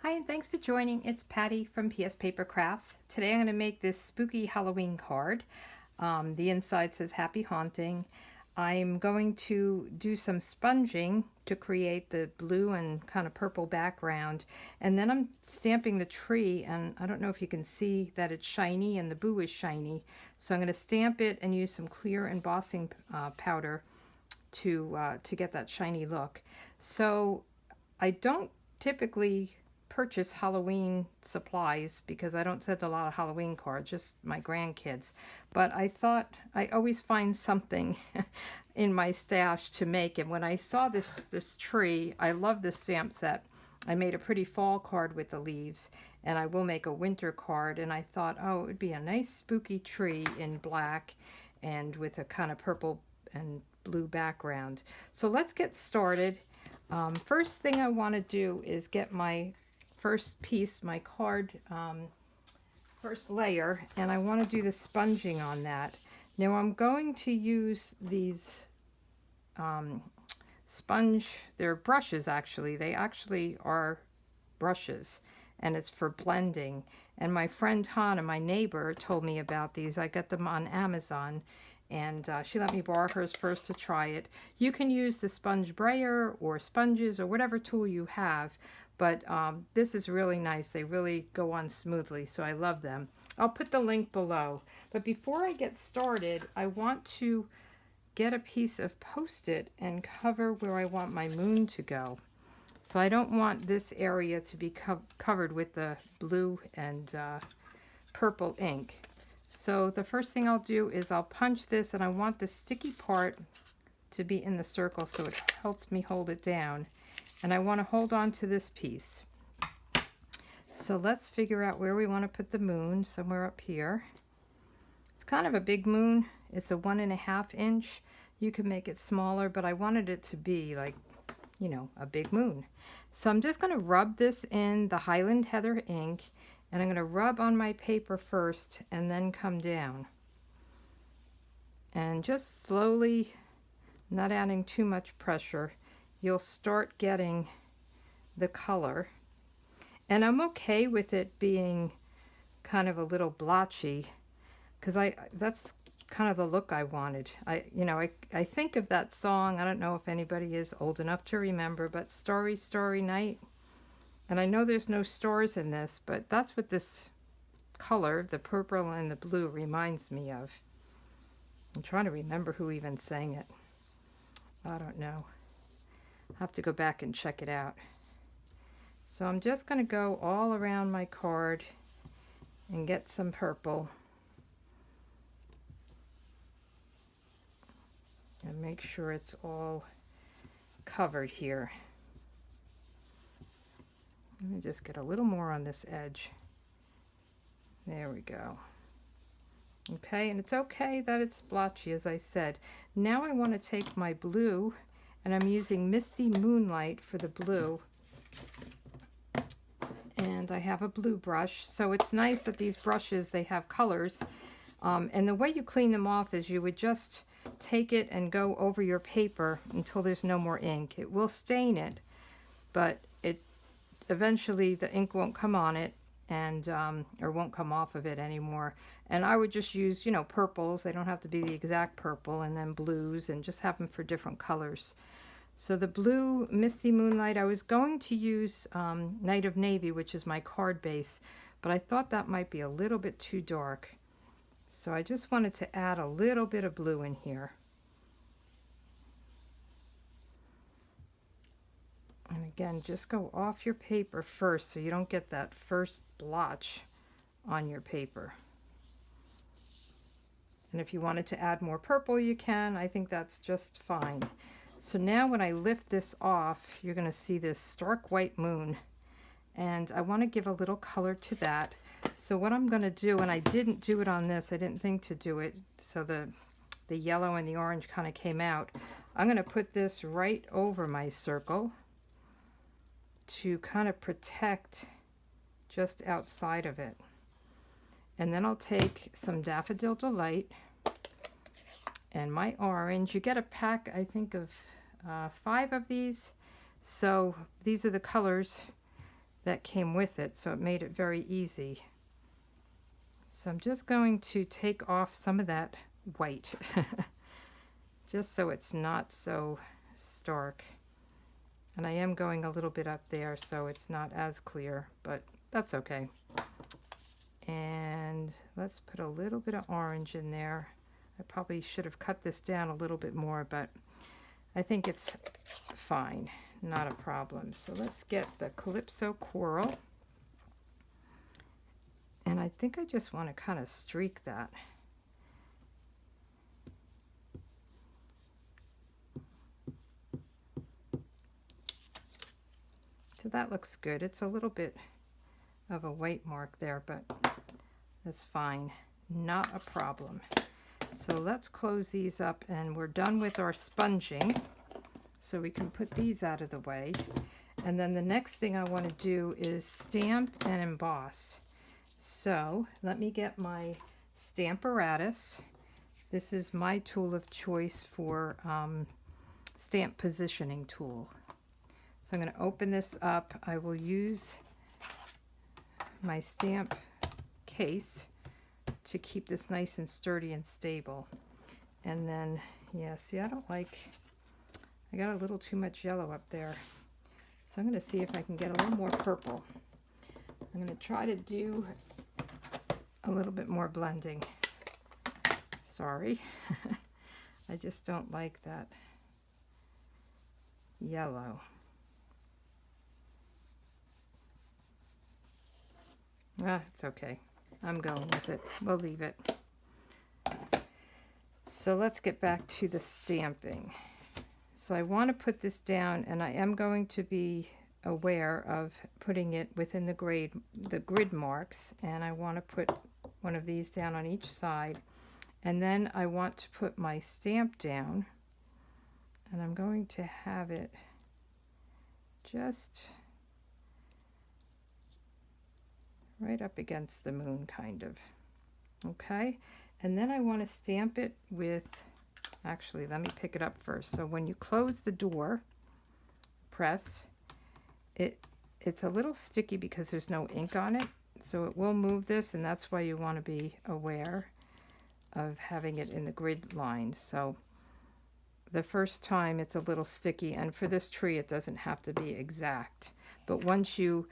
Hi, and thanks for joining. It's Patty from PS Paper Crafts. Today I'm going to make this spooky Halloween card. The inside says Happy Haunting. I'm going to do some sponging to create the blue and kind of purple background. And then I'm stamping the tree, and I don't know if you can see that it's shiny and the boo is shiny. So I'm going to stamp it and use some clear embossing powder to get that shiny look. So I don't typically purchase Halloween supplies because I don't send a lot of Halloween cards, just my grandkids. But I thought I always find something in my stash to make. And when I saw this tree, I love this stamp set. I made a pretty fall card with the leaves, and I will make a winter card. And I thought, oh, it would be a nice spooky tree in black and with a kind of purple and blue background. So let's get started. First thing I want to do is get my first piece, my card, first layer, and I want to do the sponging on that. Now I'm going to use these they're brushes actually. They actually are brushes, and it's for blending. And my friend Hannah, my neighbor, told me about these. I got them on Amazon, and she let me borrow hers first to try it. You can use the sponge brayer or sponges or whatever tool you have, but this is really nice. They really go on smoothly, so I love them. I'll put the link below. But before I get started, I want to get a piece of Post-it and cover where I want my moon to go. So I don't want this area to be covered with the blue and purple ink. So the first thing I'll do is I'll punch this, and I want the sticky part to be in the circle so it helps me hold it down. And I want to hold on to this piece. So let's figure out where we want to put the moon, somewhere up here. It's kind of a big moon. It's a 1.5 inch. You can make it smaller, but I wanted it to be like, you know, a big moon. So I'm just going to rub this in the Highland Heather ink, and I'm going to rub on my paper first and then come down. And just slowly, not adding too much pressure, you'll start getting the color. And I'm okay with it being kind of a little blotchy, because that's kind of the look I wanted. I think of that song. I don't know if anybody is old enough to remember, but Starry, Starry Night. And I know there's no stars in this, but that's what this color, the purple and the blue, reminds me of. I'm trying to remember who even sang it. I don't know. I'll have to go back and check it out. So I'm just going to go all around my card and get some purple. And make sure it's all covered here. Let me just get a little more on this edge. There we go. Okay, and it's okay that it's blotchy, as I said. Now I want to take my blue, and I'm using Misty Moonlight for the blue. And I have a blue brush, so it's nice that these brushes, they have colors. And the way you clean them off is you would just take it and go over your paper until there's no more ink. It will stain it, but eventually the ink won't come on it, and or won't come off of it anymore. And I would just use, you know, purples. They don't have to be the exact purple, and then blues, and just have them for different colors. So the blue Misty Moonlight, I was going to use Night of Navy, which is my card base, but I thought that might be a little bit too dark. So I just wanted to add a little bit of blue in here. And again, just go off your paper first so you don't get that first blotch on your paper. And if you wanted to add more purple, you can. I think that's just fine. So now when I lift this off, you're going to see this stark white moon. And I want to give a little color to that. So what I'm going to do, and I didn't do it on this, I didn't think to do it, so the yellow and the orange kind of came out. I'm going to put this right over my circle to kind of protect just outside of it. And then I'll take some Daffodil Delight and my orange. You get a pack, I think, of 5 of these. So these are the colors that came with it, so it made it very easy. So I'm just going to take off some of that white just so it's not so stark. And I am going a little bit up there so it's not as clear, but that's okay. And let's put a little bit of orange in there. I probably should have cut this down a little bit more, but I think it's fine, not a problem. So let's get the Calypso Coral. And I think I just want to kind of streak that. So that looks good. It's a little bit of a white mark there, but that's fine. Not a problem. So let's close these up and we're done with our sponging. So we can put these out of the way. And then the next thing I want to do is stamp and emboss. So let me get my Stamparatus. This is my tool of choice for stamp positioning tool. So I'm going to open this up. I will use my stamp case to keep this nice and sturdy and stable. And then, yeah, see, I got a little too much yellow up there. So I'm going to see if I can get a little more purple. I'm going to try to do a little bit more blending. Sorry. I just don't like that yellow. It's okay. I'm going with it. We'll leave it. So let's get back to the stamping. So I want to put this down, and I am going to be aware of putting it within the grid marks, and I want to put one of these down on each side, and then I want to put my stamp down, and I'm going to have it just right up against the moon, kind of. Okay, and then I want to stamp it with, actually, let me pick it up first. So when you close the door, press, it's a little sticky because there's no ink on it, so it will move this, and that's why you want to be aware of having it in the grid lines. So the first time it's a little sticky, and for this tree it doesn't have to be exact, but once you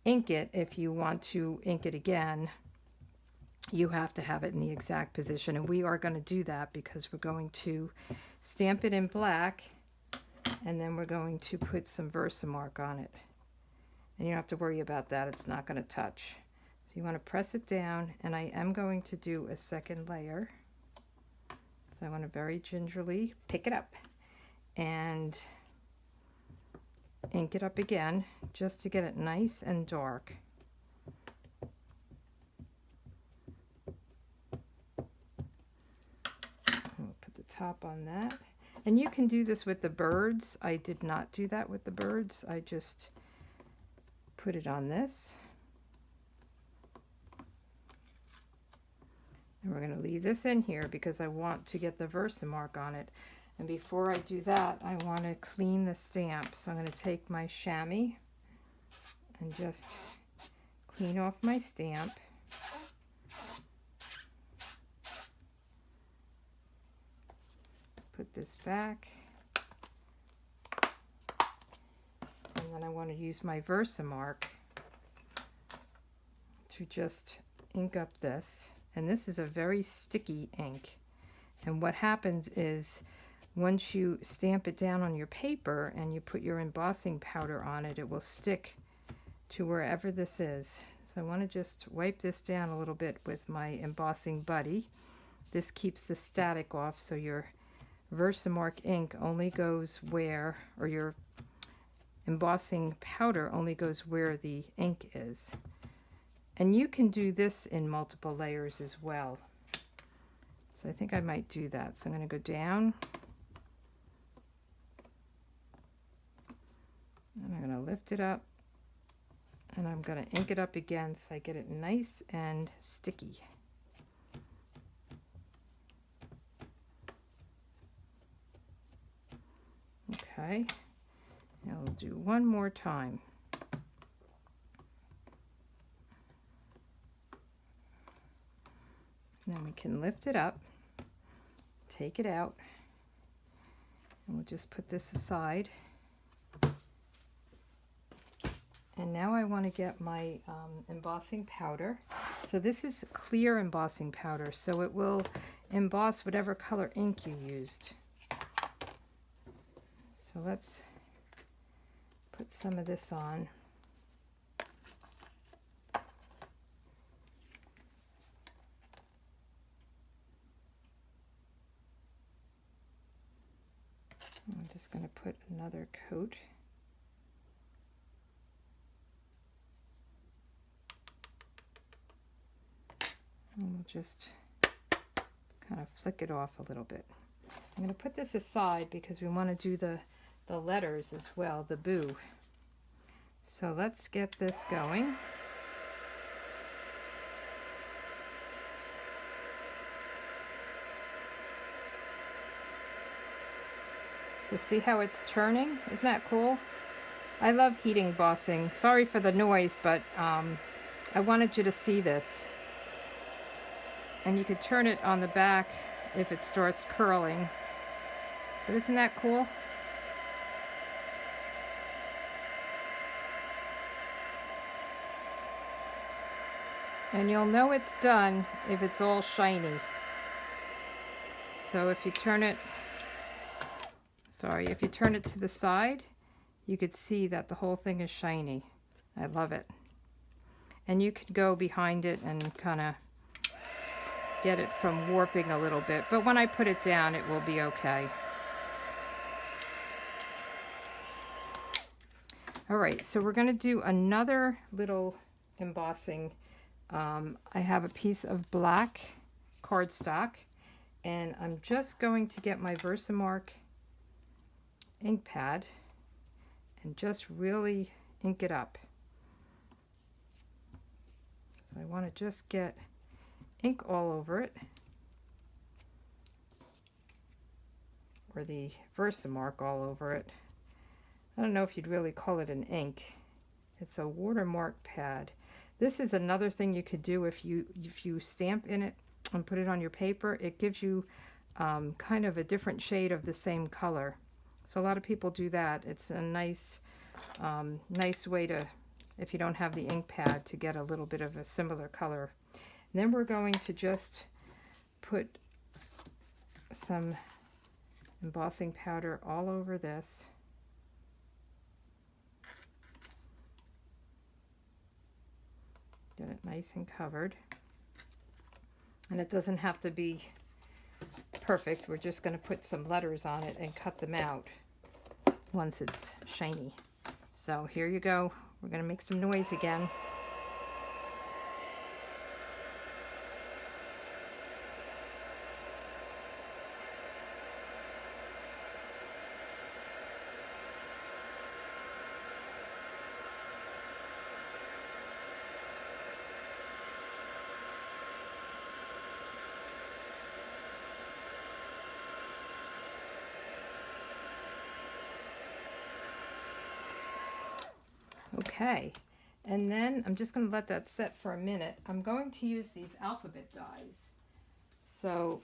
ink it, if you want to ink it again, you have to have it in the exact position, and we are going to do that because we're going to stamp it in black, and then we're going to put some Versamark on it, and you don't have to worry about that. It's not going to touch. So you want to press it down, and I am going to do a second layer. So I want to very gingerly pick it up and ink it up again just to get it nice and dark. We'll put the top on that. And you can do this with the birds. I did not do that with the birds. I just put it on this. And we're going to leave this in here because I want to get the Versamark on it. And before I do that, I want to clean the stamp. So I'm going to take my chamois and just clean off my stamp. Put this back. And then I want to use my Versamark to just ink up this. And this is a very sticky ink. And what happens is, once you stamp it down on your paper and you put your embossing powder on it, it will stick to wherever this is. So I want to just wipe this down a little bit with my embossing buddy. This keeps the static off, so your Versamark ink only goes where, or your embossing powder only goes where the ink is. And you can do this in multiple layers as well. So I think I might do that. So I'm going to go down. And I'm going to lift it up, and I'm going to ink it up again so I get it nice and sticky. Okay, now we'll do one more time. And we can lift it up, take it out, and we'll just put this aside. And now I want to get my embossing powder. So this is clear embossing powder, so it will emboss whatever color ink you used. So let's put some of this on. I'm just going to put another coat. And we'll just kind of flick it off a little bit. I'm going to put this aside because we want to do the letters as well, the boo. So let's get this going. So see how it's turning? Isn't that cool? I love heat embossing. Sorry for the noise, but I wanted you to see this. And you could turn it on the back if it starts curling. But isn't that cool? And you'll know it's done if it's all shiny. So if you turn it, if you turn it to the side, you could see that the whole thing is shiny. I love it. And you could go behind it and kind of get it from warping a little bit. But when I put it down, it will be okay. All right, so we're going to do another little embossing. I have a piece of black cardstock, and I'm just going to get my Versamark ink pad and just really ink it up. So I want to just get ink all over it, or the Versamark all over it. I don't know if you'd really call it an ink. It's a watermark pad. This is another thing you could do if you stamp in it and put it on your paper. It gives you kind of a different shade of the same color. So a lot of people do that. It's a nice way to, if you don't have the ink pad, to get a little bit of a similar color. And then we're going to just put some embossing powder all over this. Get it nice and covered. And it doesn't have to be perfect. We're just going to put some letters on it and cut them out once it's shiny. So here you go. We're going to make some noise again. Okay, and then I'm just going to let that set for a minute. I'm going to use these alphabet dies. So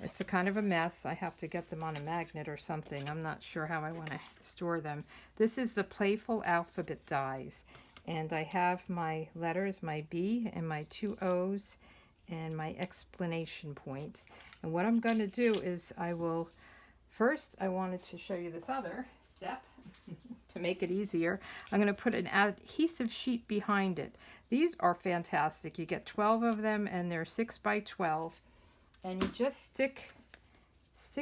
it's a kind of a mess. I have to get them on a magnet or something. I'm not sure how I want to store them. This is the Playful Alphabet dies. And I have my letters, my B and my 2 O's and my explanation point. And what I'm going to do is I wanted to show you this other step. To make it easier, I'm going to put an adhesive sheet behind it. These are fantastic. You get 12 of them, and they're 6 by 12, and you just stick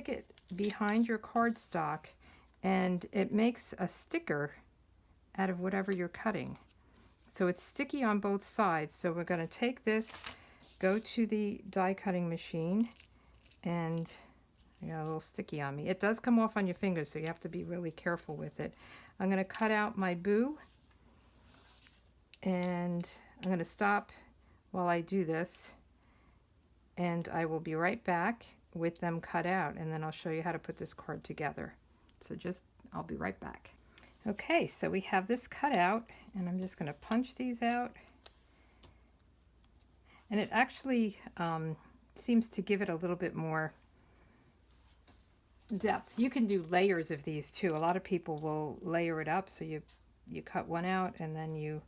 it behind your cardstock, and it makes a sticker out of whatever you're cutting. So it's sticky on both sides. So we're going to take this, go to the die cutting machine, and I got a little sticky on me. It does come off on your fingers, so you have to be really careful with it. I'm going to cut out my boo, and I'm going to stop while I do this, and I will be right back with them cut out, and then I'll show you how to put this card together. So I'll be right back. Okay, so we have this cut out, and I'm just going to punch these out. And it actually seems to give it a little bit more depth. You can do layers of these too. A lot of people will layer it up, so you cut one out and then you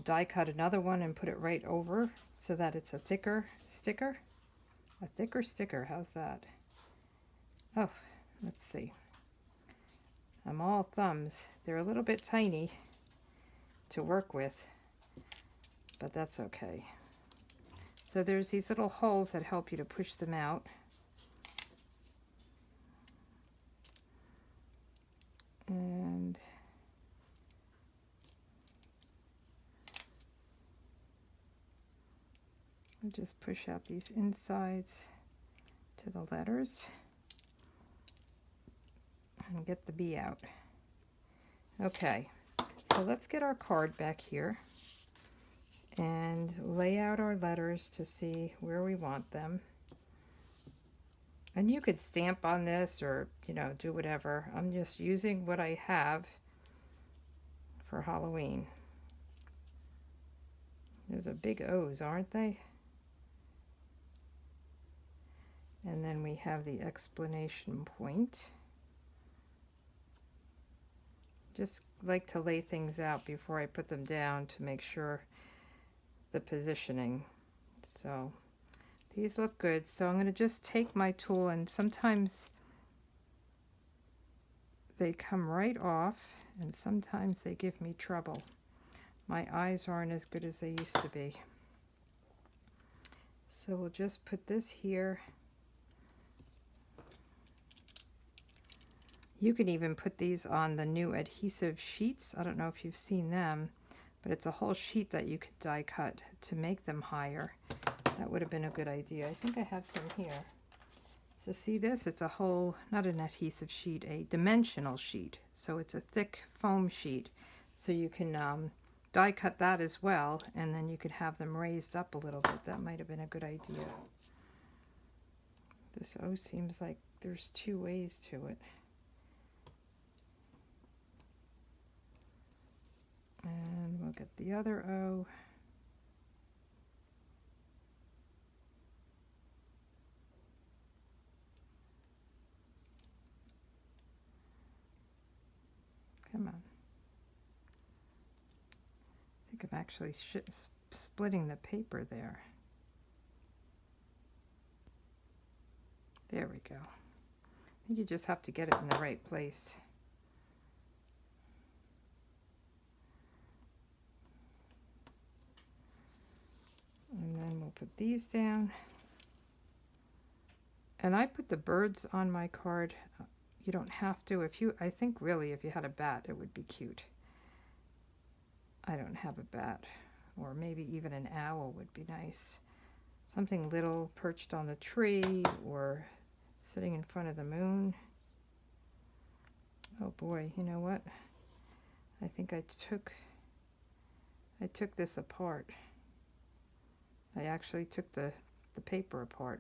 die cut another one and put it right over so that it's a thicker sticker. A thicker sticker, how's that? Oh, let's see. I'm all thumbs. They're a little bit tiny to work with, but that's okay. So there's these little holes that help you to push them out. And I'll just push out these insides to the letters and get the B out. Okay, so let's get our card back here and lay out our letters to see where we want them. And you could stamp on this or, you know, do whatever. I'm just using what I have for Halloween. Those are big O's, aren't they? And then we have the explanation point. Just like to lay things out before I put them down to make sure the positioning. So these look good. So I'm going to just take my tool, and sometimes they come right off and sometimes they give me trouble. My eyes aren't as good as they used to be. So we'll just put this here. You can even put these on the new adhesive sheets. I don't know if you've seen them, but it's a whole sheet that you could die cut to make them higher. That would have been a good idea. I think I have some here. So see this? It's a whole, not an adhesive sheet, a dimensional sheet. So it's a thick foam sheet. So you can die cut that as well, and then you could have them raised up a little bit. That might have been a good idea. This O seems like there's two ways to it. And we'll get the other O. Come on. I think I'm actually splitting the paper there. There we go. I think you just have to get it in the right place. And then we'll put these down. And I put the birds on my card. You don't have to. I think really if you had a bat, it would be cute. I don't have a bat. Or maybe even an owl would be nice. Something little perched on the tree or sitting in front of the moon. Oh boy, you know what? I think I took this apart. I actually took the paper apart.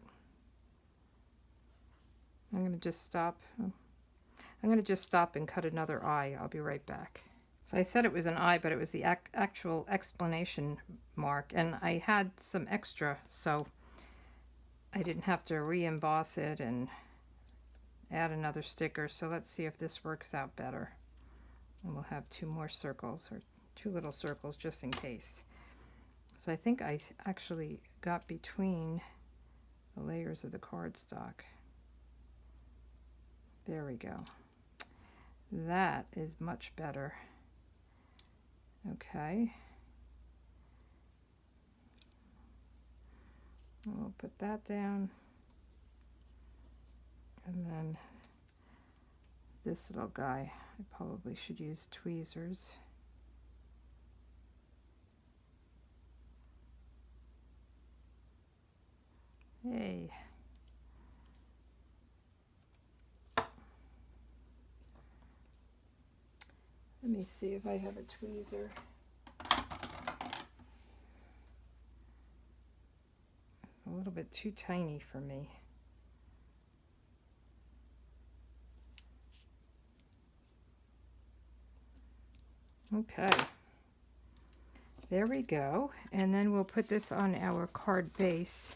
I'm going to just stop. I'm going to just stop and cut another eye. I'll be right back. So I said it was an eye, but it was the actual explanation mark. And I had some extra, so I didn't have to re-emboss it and add another sticker. So let's see if this works out better. And we'll have two more circles, or two little circles just in case. So I think I actually got between the layers of the cardstock. There we go. That is much better. Okay. We'll put that down. And then this little guy, I probably should use tweezers. Hey. Let me see if I have a tweezer. It's a little bit too tiny for me. Okay. There we go. And then we'll put this on our card base.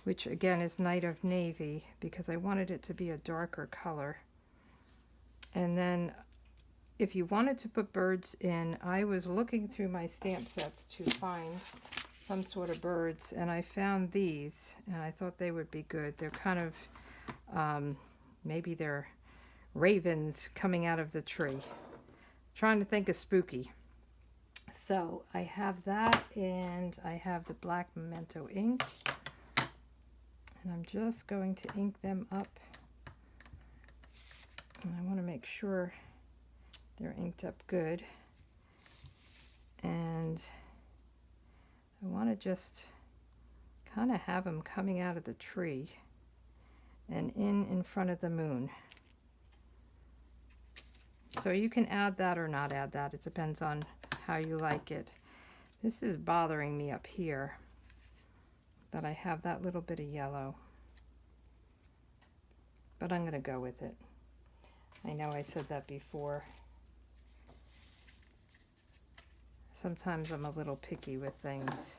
which again is Night of Navy, because I wanted it to be a darker color. And then if you wanted to put birds in, I was looking through my stamp sets to find some sort of birds, and I found these, and I thought they would be good. They're kind of, maybe they're ravens coming out of the tree. Trying to think of spooky. So I have that, and I have the black memento ink, and I'm just going to ink them up. And I want to make sure they're inked up good. And I want to just kind of have them coming out of the tree and in front of the moon. So you can add that or not add that. It depends on how you like it. This is bothering me up here, that I have that little bit of yellow. But I'm going to go with it. I know I said that before. Sometimes I'm a little picky with things,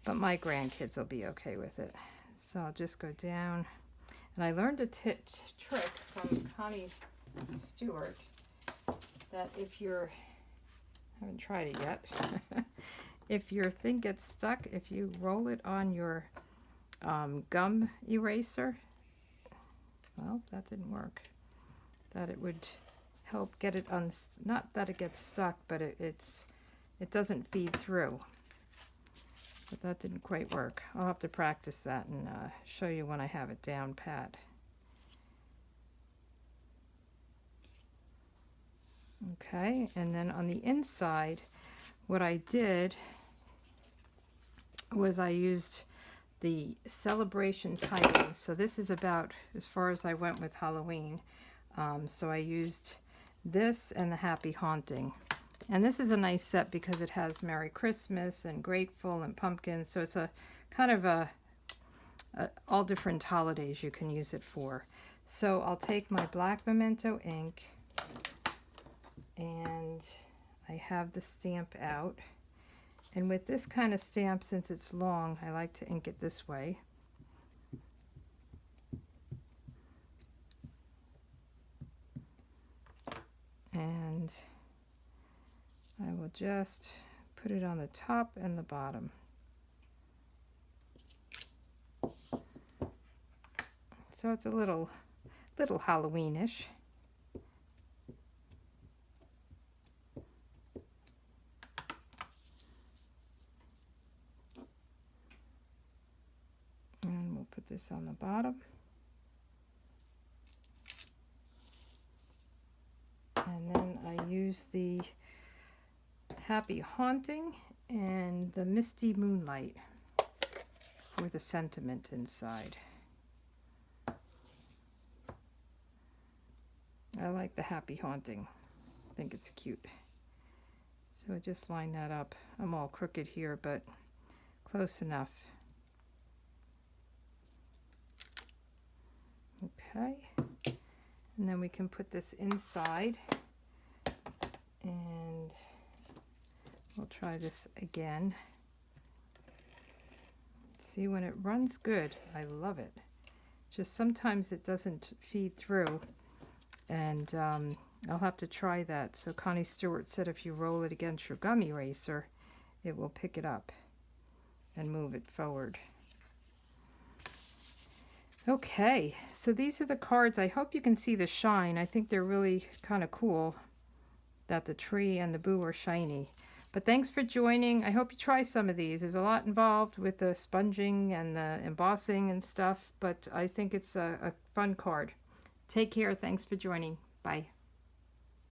but my grandkids will be okay with it. So I'll just go down, and I learned a trick from Connie Stewart, that if you're, I haven't tried it yet, if your thing gets stuck, if you roll it on your gum eraser, well, that didn't work, that it would help get it not that it gets stuck, but it doesn't feed through. But that didn't quite work. I'll have to practice that and show you when I have it down pat. Okay, and then on the inside, what I did was I used the celebration titles. So this is about as far as I went with Halloween. So I used this and the Happy Haunting. And this is a nice set because it has Merry Christmas and Grateful and Pumpkin. So it's a kind of all different holidays you can use it for. So I'll take my black memento ink, and I have the stamp out. And with this kind of stamp, since it's long, I like to ink it this way. And I will just put it on the top and the bottom. So it's a little Halloweenish. And we'll put this on the bottom. And then I use the Happy Haunting and the Misty Moonlight for the sentiment inside. I like the Happy Haunting. I think it's cute. So I just line that up. I'm all crooked here, but close enough. Okay. And then we can put this inside, and we'll try this again. See, when it runs good, I love it. Just sometimes it doesn't feed through, and I'll have to try that. So Connie Stewart said if you roll it against your gum eraser, it will pick it up and move it forward. Okay, so these are the cards. I hope you can see the shine. I think they're really kind of cool that the tree and the boo are shiny. But thanks for joining. I hope you try some of these. There's a lot involved with the sponging and the embossing and stuff, but I think it's a fun card. Take care. Thanks for joining. Bye.